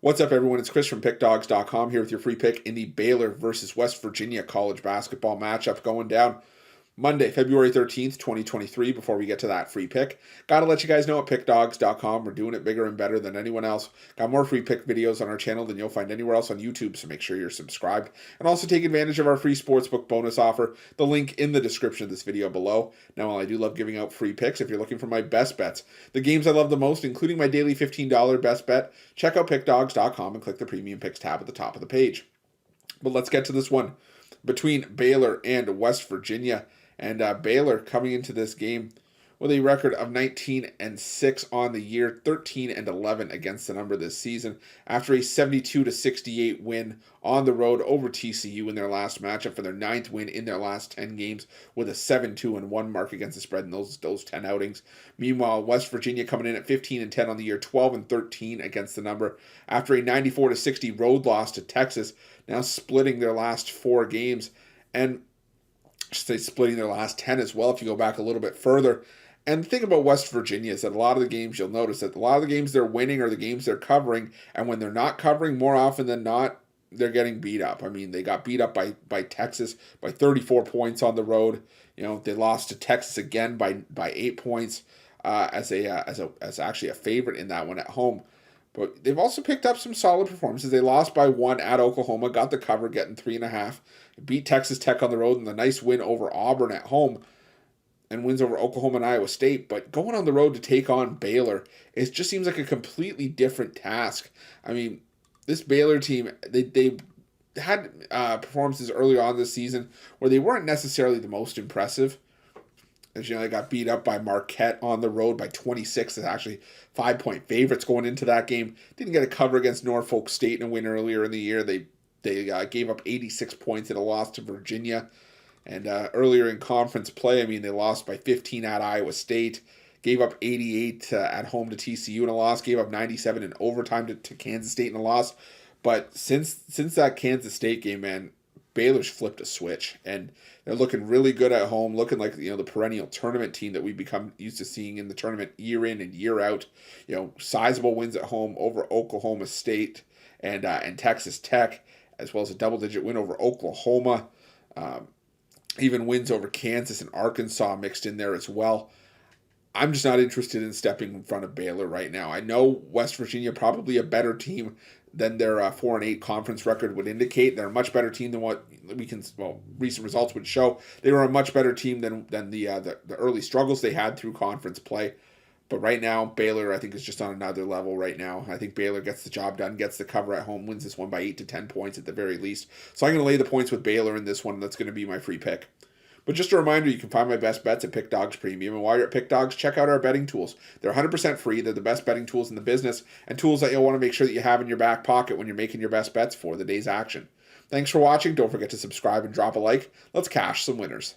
What's up, everyone? It's Chris from Pickdawgz.com here with your free pick in the Baylor versus West Virginia college basketball matchup going down Monday, February 13th, 2023. Before we get to that free pick, got to let you guys know at Pickdawgz.com, we're doing it bigger and better than anyone else. Got more free pick videos on our channel than you'll find anywhere else on YouTube, so make sure you're subscribed. And also take advantage of our free Sportsbook bonus offer, the link in the description of this video below. Now, while I do love giving out free picks, if you're looking for my best bets, the games I love the most, including my daily $15 best bet, check out Pickdawgz.com and click the Premium Picks tab at the top of the page. But let's get to this one between Baylor and West Virginia. And Baylor coming into this game with a record of 19-6 on the year, 13-11 against the number this season, after a 72-68 win on the road over TCU in their last matchup for their 9th win in their last 10 games, with a 7-2-1 mark against the spread in those 10 outings. Meanwhile, West Virginia coming in at 15-10 on the year, 12-13 against the number, after a 94-60 road loss to Texas, now splitting their last 4 games, and splitting their last 10 as well if you go back a little bit further. And the thing about West Virginia is that a lot of the games, you'll notice that a lot of the games they're winning are the games they're covering, and when they're not covering, more often than not, they're getting beat up. I mean, they got beat up by Texas by 34 points on the road. You know, they lost to Texas again by 8 points as actually a favorite in that one at home. But they've also picked up some solid performances. They lost by 1 at Oklahoma, got the cover, getting 3.5. Beat Texas Tech on the road, and the nice win over Auburn at home, and wins over Oklahoma and Iowa State. But going on the road to take on Baylor, it just seems like a completely different task. I mean, this Baylor team, they had performances earlier on this season where they weren't necessarily the most impressive. As you know, they got beat up by Marquette on the road by 26. It's actually 5-point favorites going into that game. Didn't get a cover against Norfolk State in a win earlier in the year. They gave up 86 points in a loss to Virginia. And earlier in conference play, I mean, they lost by 15 at Iowa State. Gave up 88 at home to TCU in a loss. Gave up 97 in overtime to Kansas State in a loss. But since that Kansas State game, man, Baylor's flipped a switch, and they're looking really good at home, looking like, you know, the perennial tournament team that we've become used to seeing in the tournament year in and year out. You know, sizable wins at home over Oklahoma State and Texas Tech, as well as a double-digit win over Oklahoma. Even wins over Kansas and Arkansas mixed in there as well. I'm just not interested in stepping in front of Baylor right now. I know West Virginia probably a better team than their 4-8 conference record would indicate. They're a much better team than what recent results would show. They were a much better team than the early struggles they had through conference play. But right now, Baylor, I think, is just on another level right now. I think Baylor gets the job done, gets the cover at home, wins this one by 8 to 10 points at the very least. So I'm going to lay the points with Baylor in this one. That's going to be my free pick. But just a reminder, you can find my best bets at Pick Dawgz Premium. And while you're at Pick Dawgz, check out our betting tools. They're 100% free. They're the best betting tools in the business, and tools that you'll want to make sure that you have in your back pocket when you're making your best bets for the day's action. Thanks for watching. Don't forget to subscribe and drop a like. Let's cash some winners.